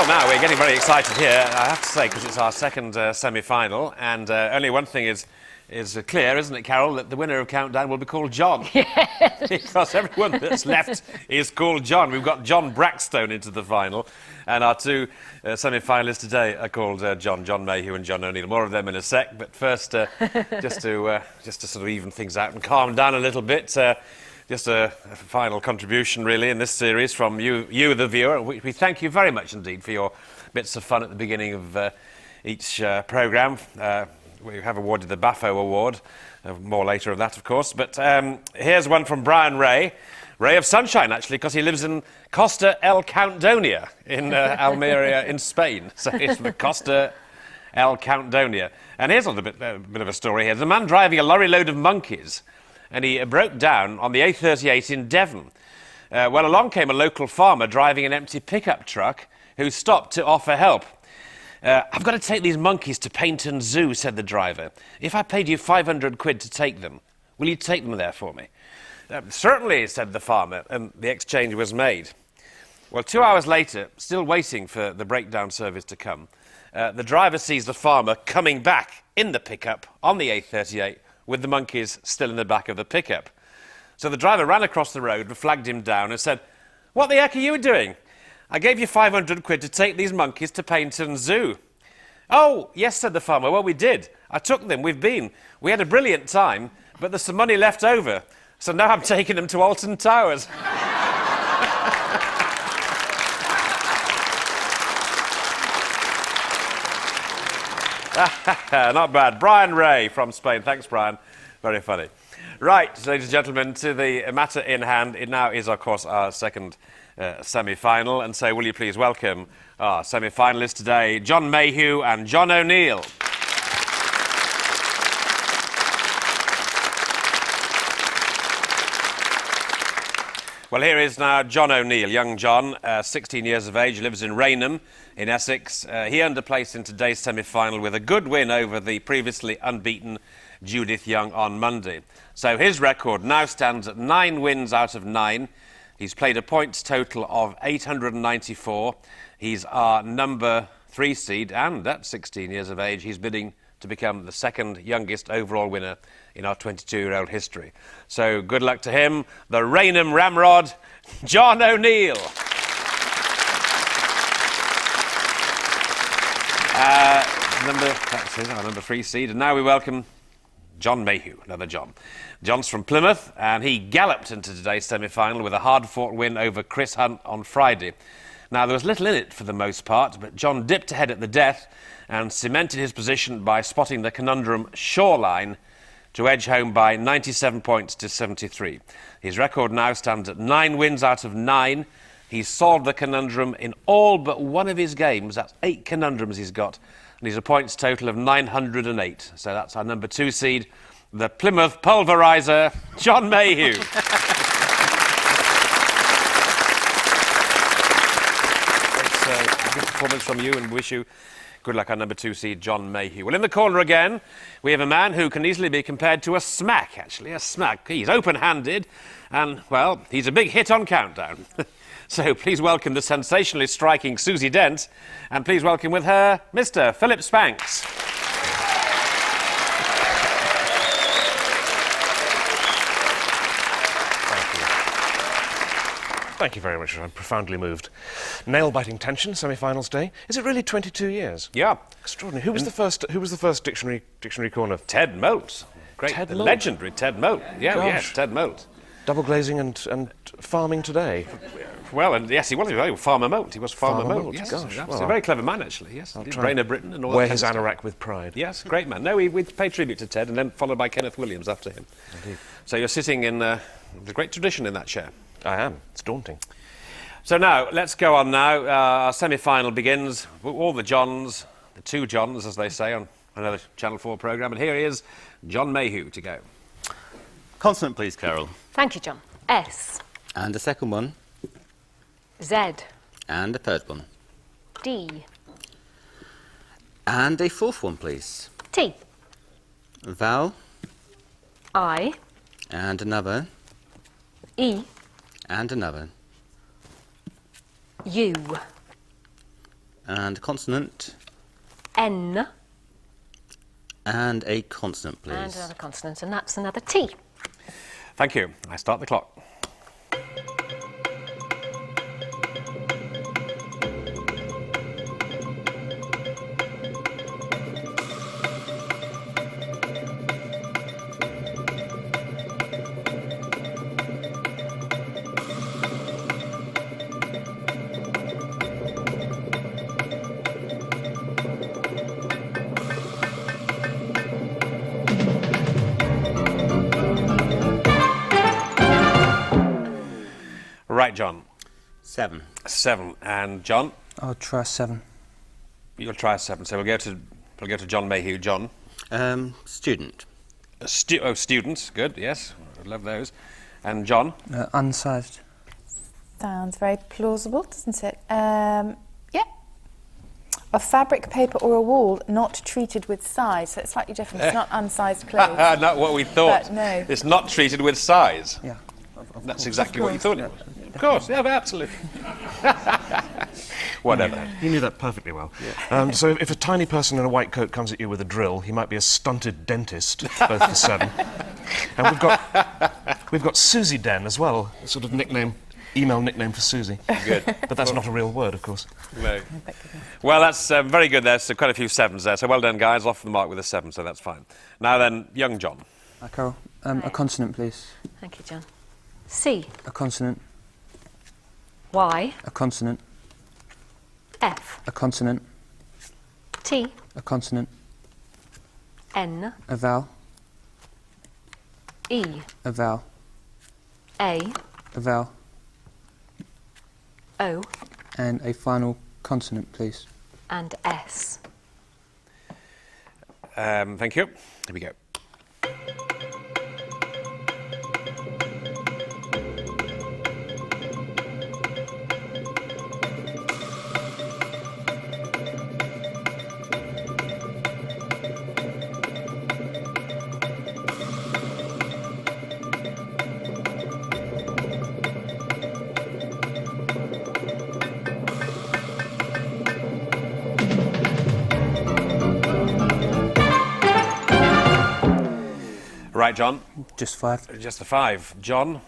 Now, we're getting very excited here, I have to say, because it's our second semi-final, and only one thing is clear, isn't it, Carol, that the winner of Countdown will be called John. Yes. Because everyone that's left is called John. We've got John Brackstone into the final, and our two semi-finalists today are called John Mayhew and John O'Neill. More of them in a sec, but first, just to sort of even things out and calm down a little bit, just a final contribution, really, in this series from you the viewer. We thank you very much indeed for your bits of fun at the beginning of each programme. We have awarded the Baffo Award. More later of that, of course. But here's one from Brian Ray. Ray of Sunshine, actually, because he lives in Costa El Countdonia in Almeria in Spain. So it's the Costa El Countdonia. And here's a bit of a story here. There's a man driving a lorry load of monkeys, and he broke down on the A38 in Devon. Well, along came a local farmer driving an empty pickup truck who stopped to offer help. I've got to take these monkeys to Paignton Zoo, said the driver. If I paid you 500 quid to take them, will you take them there for me? Certainly, said the farmer, and the exchange was made. Well, 2 hours later, still waiting for the breakdown service to come, the driver sees the farmer coming back in the pickup on the A38 with the monkeys still in the back of the pickup. So the driver ran across the road and flagged him down and said, "What the heck are you doing? I gave you 500 quid to take these monkeys to Paignton Zoo." "Oh, yes," said the farmer. "Well, we did. I took them. We've been. We had a brilliant time, but there's some money left over. So now I'm taking them to Alton Towers." Not bad. Brian Ray from Spain. Thanks, Brian. Very funny. Right, ladies and gentlemen, to the matter in hand. It now is, of course, our second semi-final. And so will you please welcome our semi-finalists today, John Mayhew and John O'Neill. Well, here is now John O'Neill, young John, 16 years of age, lives in Rainham in Essex. He earned a place in today's semi-final with a good win over the previously unbeaten Judith Young on Monday. So his record now stands at 9 wins out of 9. He's played a points total of 894. He's our number 3 seed, and at 16 years of age, he's bidding to become the second youngest overall winner in our 22-year-old history. So good luck to him, the Rainham Ramrod, John O'Neill. That's our number 3 seed, and now we welcome John Mayhew, another John. John's from Plymouth, and he galloped into today's semi-final with a hard-fought win over Chris Hunt on Friday. Now, there was little in it for the most part, but John dipped ahead at the death and cemented his position by spotting the conundrum Shoreline to edge home by 97 points to 73. His record now stands at 9 wins out of 9. He's solved the conundrum in all but one of his games. That's 8 conundrums he's got. And he's a points total of 908. So that's our number 2 seed, the Plymouth Pulverizer, John Mayhew. It's a good performance from you, and wish you good luck, our number 2 seed, John Mayhew. Well, in the corner again, we have a man who can easily be compared to a smack, actually, a smack. He's open-handed, and, well, he's a big hit on Countdown. So please welcome the sensationally striking Susie Dent, and please welcome with her Mr. Philip Spanks. Thank you very much. I'm profoundly moved. Nail-biting tension, semi-finals day. Is it really 22 years? Yeah. Extraordinary. Who was the first dictionary corner? Ted Moult. Great. Ted the Moult. Legendary Ted Moult. Yeah, Gosh. yes, Ted Moult. Double glazing and farming today. Well, and yes, he was Farmer Moult. He was Farmer Moult. Yes, Gosh, absolutely. well, a very clever man, actually. Yes, I'll he did try Brain of Britain and all wear that. his kind of anorak with pride. Yes, great man. No, we pay tribute to Ted, and then followed by Kenneth Williams after him. Indeed. So you're sitting in the great tradition in that chair. I am. It's daunting. So now, let's go on now. Our semi-final begins. All the Johns, the 2 Johns, as they say, on another Channel 4 programme. And here he is, John Mayhew, to go. Consonant, please, Carol. Thank you, John. S. And the second one. Z. And the third one. D. And a fourth one, please. T. Vowel. I. And another. E. And another. U. And a consonant. N. And a consonant, please. And another consonant, and that's another T. Thank you. I start the clock. Right, John. 7. 7. And John? I'll try 7. You'll try 7. So we'll go to John Mayhew. John? Student. Students. Good, yes. I love those. And John? Unsized. Sounds very plausible, doesn't it? Yeah. A fabric, paper or a wool not treated with size. So it's slightly different. It's not unsized clothes. Not what we thought. But no. It's not treated with size. Yeah. That's exactly what you thought. Of course, yeah, absolutely. Whatever. He knew that perfectly well. So if a tiny person in a white coat comes at you with a drill, he might be a stunted dentist, both for 7. And we've got Susie Den as well, a sort of email nickname for Susie. Good. But that's not a real word, of course. No. Well, that's very good there. So quite a few 7s there. So well done, guys. Off the mark with a 7, so that's fine. Now then, young John. Hi, Carol. A consonant, please. Thank you, John. C. A consonant. Y. A consonant. F. A consonant. T. A consonant. N. A vowel. E. A vowel. A. A vowel. O. And a final consonant, please. And S. Thank you. Here we go. Right, John. Just 5. Just a 5. John?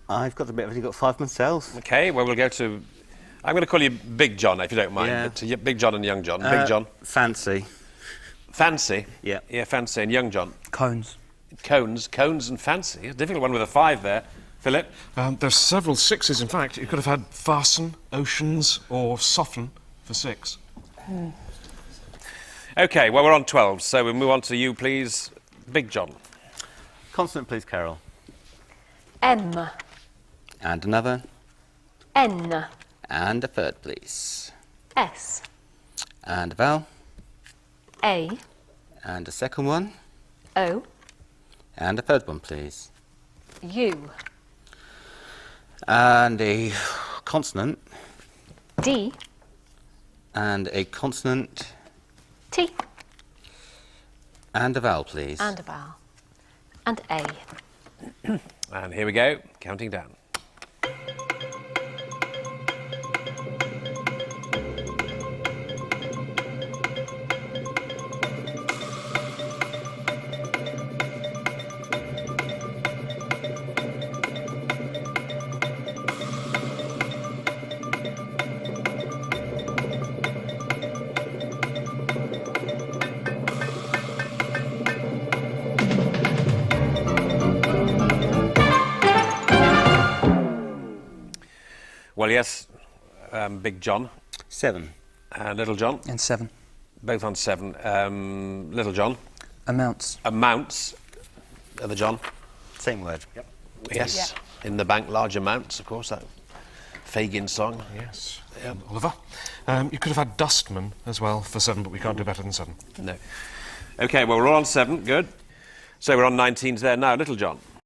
I've got only got 5 myself. OK, well, we'll go to... I'm going to call you Big John, if you don't mind. Yeah. But, Big John and Young John. Big John. Fancy. Fancy? Yeah. Yeah, Fancy. And Young John? Cones. Cones and Fancy. It's a difficult one with a 5 there. Philip? There's several 6s, in fact. You could have had fasten, oceans, or soften for 6. OK, well, we're on 12, so we'll move on to you, please. Big John. Consonant, please, Carol. M. And another. N. And a third, please. S. And a vowel. A. And a second one. O. And a third one, please. U. And a consonant. D. And a consonant. T. And a vowel, please. And a vowel. And A. And here we go, counting down. Well, yes, Big John. 7. And Little John. And 7. Both on 7. Little John. Amounts. Amounts. Other John. Same word. Yep. Yes. In the bank, large amounts, of course, that Fagin song. Yes. Oliver. You could have had dustman as well for 7, but we can't do better than 7. No. OK, well, we're all on 7. Good. So we're on 19s there now. Little John.